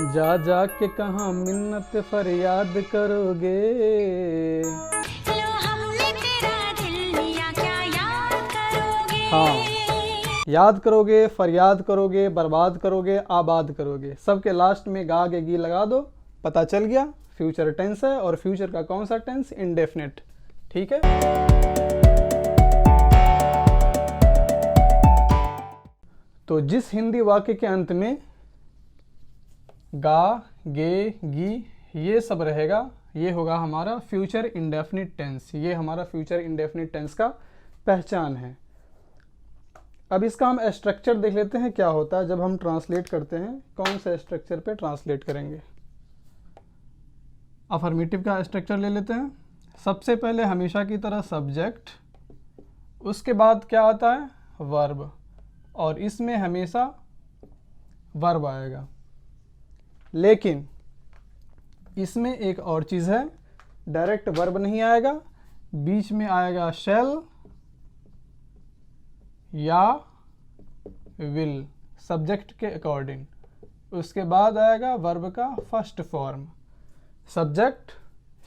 जा जा के कहाँ मिन्नत फरियाद करोगे। लो हमने तेरा दिल लिया, क्या याद करोगे। हाँ, याद करोगे, फरियाद करोगे, बर्बाद करोगे, आबाद करोगे, सबके लास्ट में गा के गी लगा दो, पता चल गया फ्यूचर टेंस है। और फ्यूचर का कौन सा टेंस? इंडेफिनिट। ठीक है। तो जिस हिंदी वाक्य के अंत में गा, गे, गी ये सब रहेगा, ये होगा हमारा फ्यूचर इंडेफिनिट टेंस। ये हमारा फ्यूचर इंडेफिनिट टेंस का पहचान है। अब इसका हम स्ट्रक्चर देख लेते हैं क्या होता है जब हम ट्रांसलेट करते हैं। कौन से स्ट्रक्चर पे ट्रांसलेट करेंगे? अफर्मेटिव का स्ट्रक्चर ले लेते हैं। सबसे पहले हमेशा की तरह सब्जेक्ट, उसके बाद क्या आता है? वर्ब, और इसमें हमेशा वर्ब आएगा। लेकिन इसमें एक और चीज़ है, डायरेक्ट वर्ब नहीं आएगा, बीच में आएगा शैल या विल सब्जेक्ट के अकॉर्डिंग। उसके बाद आएगा वर्ब का first form. Subject,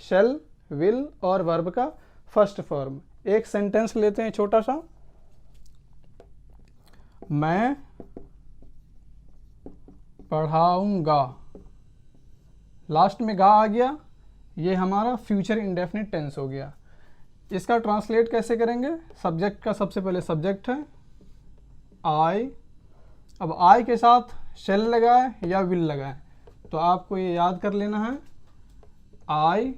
shall, will और वर्ब का फर्स्ट फॉर्म। एक सेंटेंस लेते हैं छोटा सा। मैं पढ़ाऊंगा, लास्ट में गा आ गया, ये हमारा फ्यूचर इंडेफिनिट टेंस हो गया। इसका ट्रांसलेट कैसे करेंगे? सब्जेक्ट का सबसे पहले सब्जेक्ट है आई। अब आई के साथ शैल लगाए या विल लगाए, तो आपको ये याद कर लेना है, आई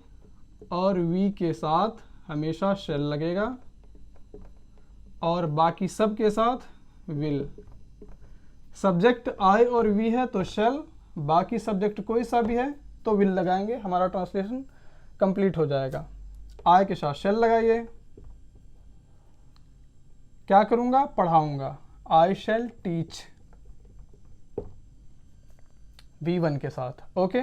और वी के साथ हमेशा शैल लगेगा और बाकी सब के साथ विल। सब्जेक्ट आई और वी है तो शैल, बाकी सब्जेक्ट कोई सा भी है तो विल लगाएंगे, हमारा ट्रांसलेशन कंप्लीट हो जाएगा। आई के साथ शैल लगाइए। क्या करूंगा? पढ़ाऊंगा, आई शैल टीच V1 के साथ। ओके,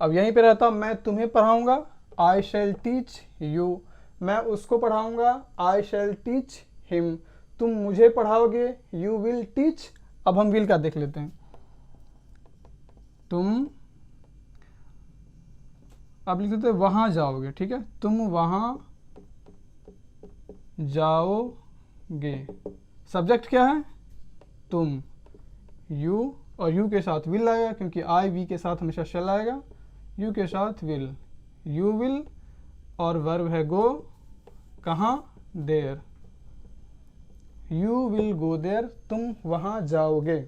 अब यहीं पे रहता मैं तुम्हें पढ़ाऊंगा, आई शैल टीच यू। मैं उसको पढ़ाऊंगा, आई शैल टीच हिम। तुम मुझे पढ़ाओगे, यू विल टीच। अब हम विल का देख लेते हैं। तुम, अब लिख देते वहां जाओगे। ठीक है, तुम वहां जाओगे। सब्जेक्ट क्या है? तुम। यू, और यू के साथ विल आएगा क्योंकि आई वी के साथ हमेशा शैल आएगा। यू के साथ विल, यू विल, और वर्ब है गो। कहाँ? There. You will go there, तुम वहां जाओगे।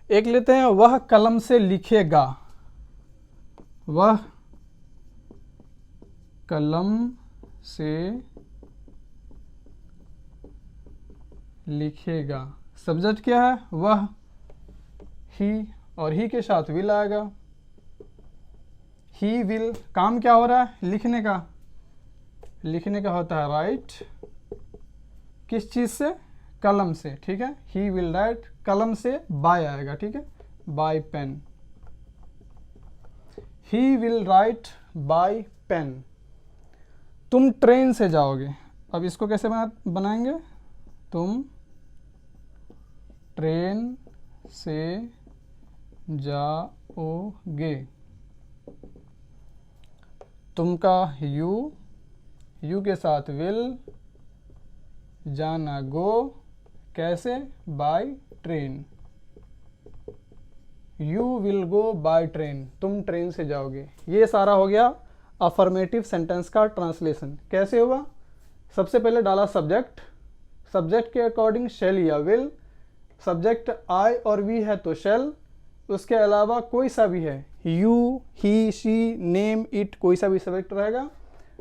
एक लेते हैं, वह कलम से लिखेगा। वह कलम से लिखेगा। सब्जेक्ट क्या है? वह, ही, और ही के साथ विल आएगा। ही विल, काम क्या हो रहा है? लिखने का। लिखने का होता है राइट। किस चीज़ से? कलम से। ठीक है, ही विल राइट, कलम से बाय आएगा। ठीक है, by pen. He will write by pen. तुम ट्रेन से जाओगे। अब इसको कैसे बनाएंगे? तुम ट्रेन से जाओगे। तुम का यू, यू के साथ विल, जाना गो। कैसे? By train. You will go by train, तुम ट्रेन से जाओगे। ये सारा हो गया अफर्मेटिव सेंटेंस का ट्रांसलेशन। कैसे हुआ? सबसे पहले डाला सब्जेक्ट, सब्जेक्ट के अकॉर्डिंग शैल या विल। सब्जेक्ट आई और वी है तो शैल, उसके अलावा कोई सा भी है, you, he, she, name, it, कोई सा भी सब्जेक्ट रहेगा,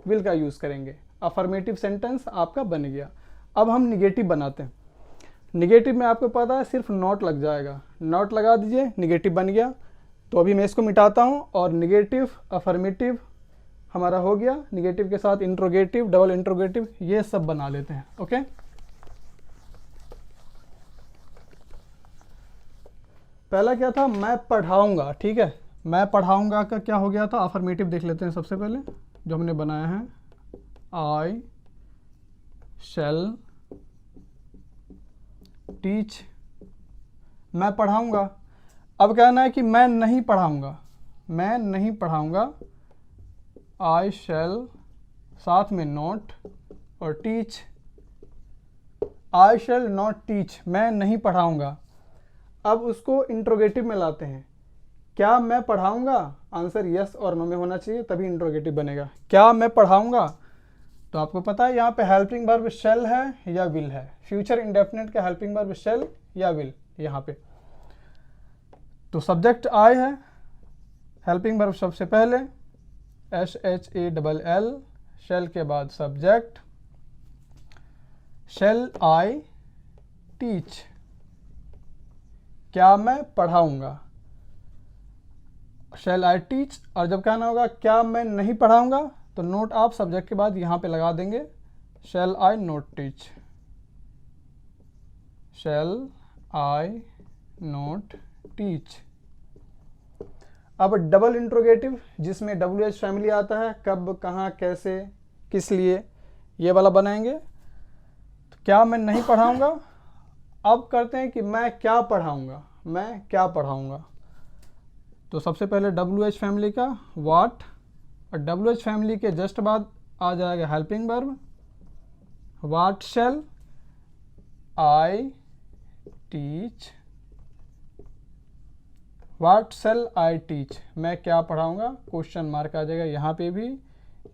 विल का यूज़ करेंगे। अफर्मेटिव सेंटेंस आपका बन गया। अब हम निगेटिव बनाते हैं। निगेटिव में आपको पता है सिर्फ नॉट लग जाएगा, नॉट लगा दीजिए, निगेटिव बन गया। तो अभी मैं इसको मिटाता हूँ और निगेटिव अफर्मेटिव हमारा हो गया। निगेटिव के साथ इंट्रोगेटिव, डबल इंट्रोगेटिव, ये सब बना लेते हैं। ओके, पहला क्या था? मैं पढ़ाऊंगा। ठीक है, मैं पढ़ाऊंगा का क्या हो गया था? अफर्मेटिव देख लेते हैं सबसे पहले जो हमने बनाया है। आई शैल टीच, मैं पढ़ाऊंगा। अब कहना है कि मैं नहीं पढ़ाऊँगा, मैं नहीं पढ़ाऊँगा, आई शैल, साथ में नॉट और teach, I shall not teach, मैं नहीं पढ़ाऊँगा। अब उसको इंट्रोगेटिव में लाते हैं, क्या मैं पढ़ाऊँगा, आंसर यस और नो में होना चाहिए तभी इंट्रोगेटिव बनेगा। क्या मैं पढ़ाऊँगा, तो आपको पता है यहाँ पे हेल्पिंग वर्ब शैल है या विल है, फ्यूचर इंडेफिनिट का हेल्पिंग वर्ब शैल या विल यहाँ पे। तो सब्जेक्ट आई है, हेल्पिंग वर्ब सबसे पहले SHALL, शैल के बाद सब्जेक्ट, शैल आई टीच, क्या मैं पढ़ाऊँगा, शैल आई टीच। और जब कहना होगा क्या मैं नहीं पढ़ाऊँगा, तो नोट आप सब्जेक्ट के बाद यहाँ पे लगा देंगे, शैल आई नोट टीच, शैल आई नोट टीच। अब डबल इंट्रोगेटिव जिसमें WH फैमिली आता है, कब, कहाँ, कैसे, किस लिए, ये वाला बनाएंगे। तो क्या मैं नहीं पढ़ाऊँगा, अब करते हैं कि मैं क्या पढ़ाऊँगा, मैं क्या पढ़ाऊँगा। तो सबसे पहले WH फैमिली का व्हाट, और WH फैमिली के जस्ट बाद आ जाएगा helping verb, what shell I teach, what shell I teach, मैं क्या पढ़ाऊँगा, क्वेश्चन मार्क आ जाएगा यहाँ पे भी,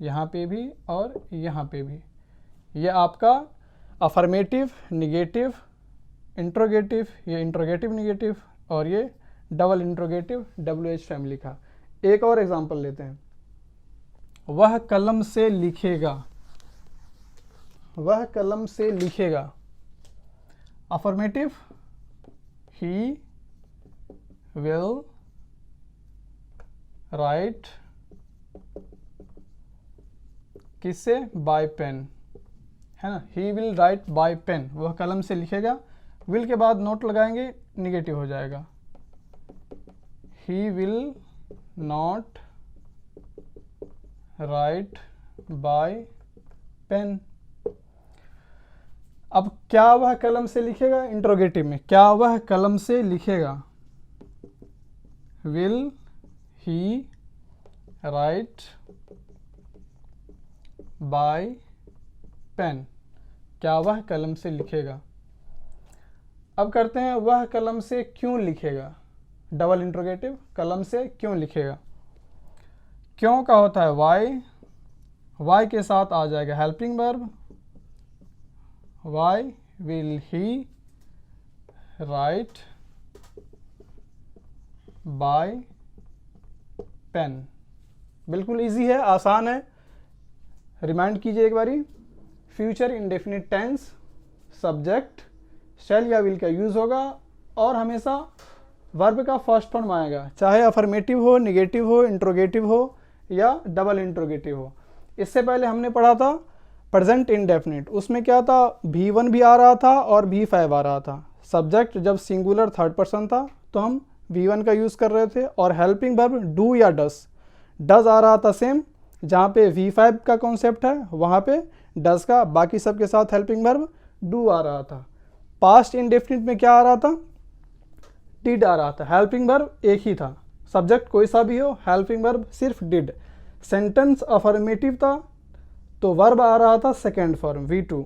यहाँ पे भी और यहाँ पे भी। ये आपका अफर्मेटिव, निगेटिव, इंट्रोगेटिव, ये इंट्रोगेटिव निगेटिव, और ये डबल इंट्रोगेटिव WH फैमिली का। एक और एग्जांपल लेते हैं, वह कलम से लिखेगा, वह कलम से लिखेगा, अफर्मेटिव, ही विल राइट, किससे, बाय पेन, है ना, he will write by pen, वह कलम से लिखेगा। विल के बाद नोट लगाएंगे, निगेटिव हो जाएगा, he will not write by pen. अब क्या वह कलम से लिखेगा, इंट्रोगेटिव में, क्या वह कलम से लिखेगा, will he write by pen, क्या वह कलम से लिखेगा। अब करते हैं वह कलम से क्यों लिखेगा, डबल इंट्रोगेटिव, कलम से क्यों लिखेगा। क्यों का होता है वाई, वाई के साथ आ जाएगा helping verb, why will he write by pen. बिल्कुल इजी है, आसान है, रिमाइंड कीजिए एक बारी। Future indefinite tense, subject shall या विल का यूज़ होगा और हमेशा वर्ब का फर्स्ट फॉर्म आएगा, चाहे अफर्मेटिव हो, निगेटिव हो, इंट्रोगेटिव हो या डबल इंट्रोगेटिव हो। इससे पहले हमने पढ़ा था प्रेजेंट इंडेफिनिट, उसमें क्या था, V1 भी आ रहा था और V5 आ रहा था। सब्जेक्ट जब सिंगुलर थर्ड पर्सन था तो हम V1 का यूज़ कर रहे थे, और हेल्पिंग वर्ब डू या डज आ रहा था सेम, जहाँ पे V5 का कॉन्सेप्ट है वहाँ पे डज का, बाकी सब के साथ हेल्पिंग वर्ब डू आ रहा था। पास्ट इंडेफिनिट में क्या आ रहा था, डिड आ रहा था, हेल्पिंग वर्ब एक ही था, सब्जेक्ट कोई सा भी हो, हेल्पिंग वर्ब सिर्फ डिड। सेंटेंस अफर्मेटिव था तो वर्ब आ रहा था सेकेंड फॉर्म V2,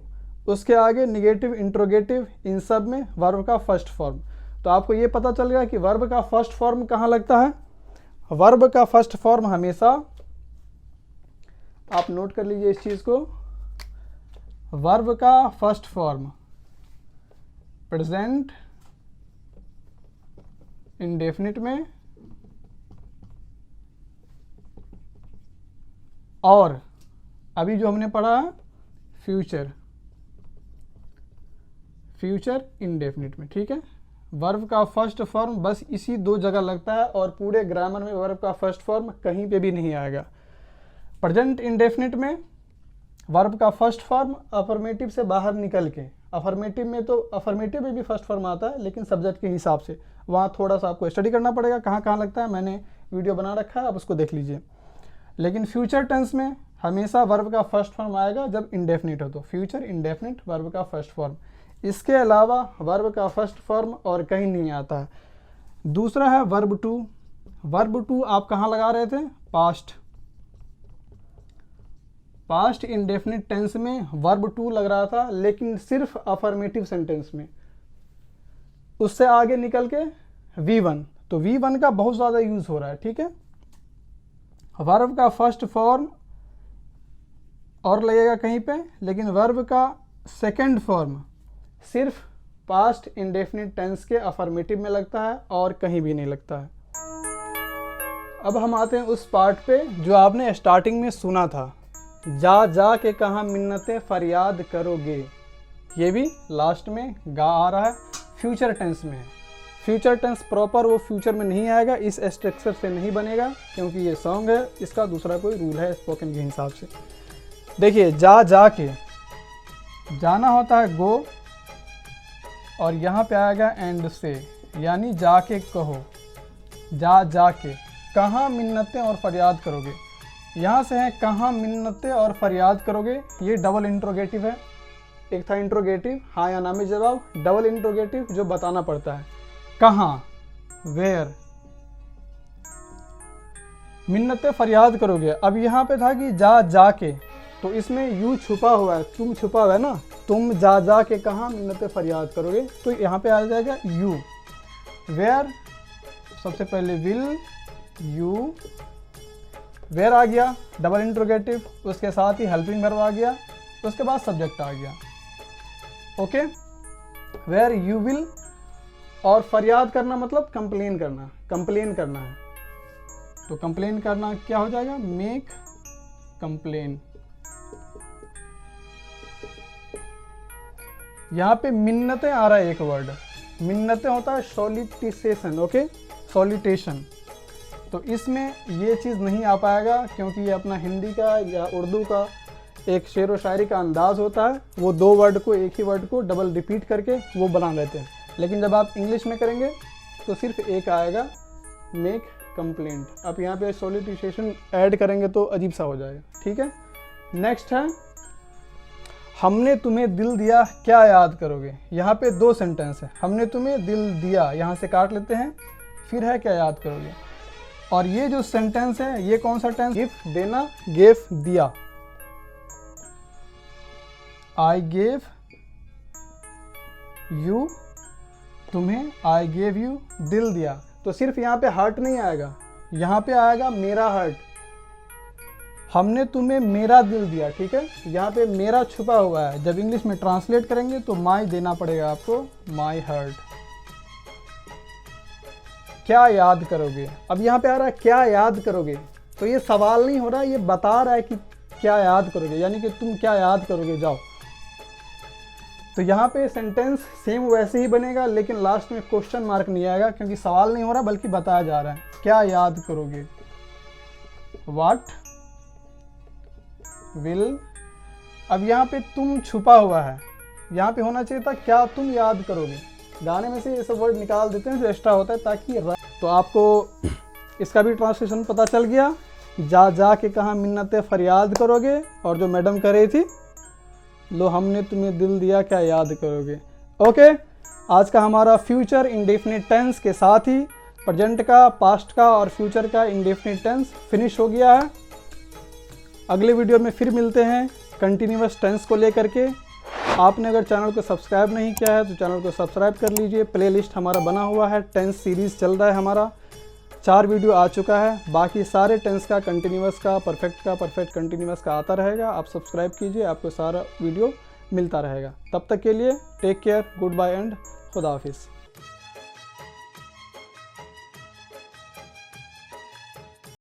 उसके आगे निगेटिव, इंट्रोगेटिव, इन सब में वर्ब का फर्स्ट फॉर्म। तो आपको ये पता चल गया कि वर्ब का फर्स्ट फॉर्म कहाँ लगता है। वर्ब का फर्स्ट फॉर्म हमेशा, आप नोट कर लीजिए इस चीज़ को, वर्ब का फर्स्ट फॉर्म प्रेजेंट इंडेफिनिट में, और अभी जो हमने पढ़ा है फ्यूचर, फ्यूचर इंडेफिनिट में, ठीक है। वर्ब का फर्स्ट फॉर्म बस इसी दो जगह लगता है और पूरे ग्रामर में वर्ब का फर्स्ट फॉर्म कहीं पे भी नहीं आएगा। प्रेजेंट इंडेफिनिट में वर्ब का फर्स्ट फॉर्म अफर्मेटिव से बाहर निकल के, अफर्मेटिव में तो अफर्मेटिव में भी फर्स्ट फॉर्म आता है लेकिन सब्जेक्ट के हिसाब से, वहाँ थोड़ा सा आपको स्टडी करना पड़ेगा कहाँ कहाँ लगता है, मैंने वीडियो बना रखा है, आप उसको देख लीजिए। लेकिन फ्यूचर टेंस में हमेशा वर्ब का फर्स्ट फॉर्म आएगा जब इंडेफिनिट हो, तो फ्यूचर इंडेफिनिट वर्ब का फर्स्ट फॉर्म। इसके अलावा वर्ब का फर्स्ट फॉर्म और कहीं नहीं आता है। दूसरा है वर्ब टू। वर्ब टू आप कहाँ लगा रहे थे? पास्ट। पास्ट इंडेफिनिट टेंस में वर्ब टू लग रहा था, लेकिन सिर्फ अफर्मेटिव सेंटेंस में। उससे आगे निकल के V1, तो V1 का बहुत ज़्यादा यूज़ हो रहा है, ठीक है। वर्ब का फर्स्ट फॉर्म और लगेगा कहीं पे, लेकिन वर्ब का सेकंड फॉर्म सिर्फ पास्ट इंडेफिनिट टेंस के अफर्मेटिव में लगता है और कहीं भी नहीं लगता है। अब हम आते हैं उस पार्ट पे जो आपने स्टार्टिंग में सुना था, जा जा के कहाँ मिन्नतें फरियाद करोगे। ये भी लास्ट में गा आ रहा है, फ्यूचर टेंस में है। फ्यूचर टेंस प्रॉपर वो फ्यूचर में नहीं आएगा, इस स्ट्रक्चर से नहीं बनेगा, क्योंकि ये सॉन्ग है, इसका दूसरा कोई रूल है स्पोकन के हिसाब से। देखिए, जा जा के जाना होता है गो, और यहाँ पे आएगा एंड से, यानी जाके कहो। जा जा के कहाँ मिन्नतें और फरियाद करोगे, यहाँ से है कहाँ मिन्नतें और फरियाद करोगे। ये डबल इंट्रोगेटिव है, एक था इंट्रोगेटिव हाँ या ना में जवाब, डबल इंट्रोगेटिव जो बताना पड़ता है। कहाँ, वेयर, मिन्नतें फरियाद करोगे। अब यहाँ पे था कि जा जा के, तो इसमें यू छुपा हुआ है, तुम छुपा हुआ है ना, तुम जा जा के कहाँ मिन्नतें फरियाद करोगे, तो यहाँ पे आ जाएगा यू। वेयर, सबसे पहले विल यू, वेयर आ गया डबल इंट्रोगेटिव, उसके साथ ही हेल्पिंग वर्ब आ गया, उसके बाद सब्जेक्ट आ गया। ओके, वेयर यू विल, और फरियाद करना मतलब कंप्लेन करना, कंप्लेन करना है, तो कंप्लेन करना क्या हो जाएगा? Make complain. यहाँ पे मिन्नतें आ रहा है एक वर्ड, मिन्नतें होता है सॉलिटिसेशन, ओके, सॉलिटेशन। तो इसमें ये चीज़ नहीं आ पाएगा, क्योंकि ये अपना हिंदी का या उर्दू का एक शेर व शायरी का अंदाज़ होता है, वो दो वर्ड को, एक ही वर्ड को डबल रिपीट करके वो बना लेते हैं। लेकिन जब आप इंग्लिश में करेंगे तो सिर्फ एक आएगा, मेक कंप्लेंट। आप यहाँ पे सॉलिटिसेशन ऐड करेंगे तो अजीब सा हो जाएगा, ठीक है। नेक्स्ट है, हमने तुम्हें दिल दिया क्या याद करोगे। यहाँ पे दो सेंटेंस है, हमने तुम्हें दिल दिया, यहाँ से काट लेते हैं, फिर है क्या याद करोगे। और ये जो सेंटेंस है ये कौन सा टेंस? गिव, देना, गेव, दिया। आई गेव यू, तुम्हें, आई गेव यू, दिल दिया। तो सिर्फ यहाँ पे हार्ट नहीं आएगा, यहाँ पे आएगा मेरा हार्ट। हमने तुम्हें मेरा दिल दिया, ठीक है। यहाँ पे मेरा छुपा हुआ है, जब इंग्लिश में ट्रांसलेट करेंगे तो माई देना पड़ेगा आपको, माई हार्ट। क्या याद करोगे, अब यहाँ पे आ रहा है क्या याद करोगे, तो ये सवाल नहीं हो रहा, ये बता रहा है कि क्या याद करोगे, यानी कि तुम क्या याद करोगे, जाओ। तो यहाँ पे सेंटेंस सेम वैसे ही बनेगा, लेकिन लास्ट में क्वेश्चन मार्क नहीं आएगा, क्योंकि सवाल नहीं हो रहा बल्कि बताया जा रहा है। क्या याद करोगे, व्हाट विल। अब यहाँ पे तुम छुपा हुआ है, यहाँ पे होना चाहिए था क्या तुम याद करोगे। गाने में से ये सब वर्ड निकाल देते हैं जो एक्स्ट्रा होता है, ताकि तो आपको इसका भी ट्रांसलेशन पता चल गया। जा जा के कहाँ मिन्नतें फरियाद करोगे, और जो मैडम कह रही थी, लो हमने तुम्हें दिल दिया क्या याद करोगे। ओके, आज का हमारा फ्यूचर इंडेफिनिट टेंस के साथ ही प्रेजेंट का, पास्ट का और फ्यूचर का इंडेफिनिट टेंस फिनिश हो गया है। अगले वीडियो में फिर मिलते हैं कंटिन्यूअस टेंस को लेकर के। आपने अगर चैनल को सब्सक्राइब नहीं किया है तो चैनल को सब्सक्राइब कर लीजिए। प्लेलिस्ट हमारा बना हुआ है, टेंस सीरीज़ चल रहा है हमारा, 4 वीडियो आ चुका है। बाकी सारे टेंस का, कंटिन्यूअस का, परफेक्ट कंटिन्यूअस का आता रहेगा। आप सब्सक्राइब कीजिए, आपको सारा वीडियो मिलता रहेगा। तब तक के लिए take care, good bye and खुदा हाफिज़।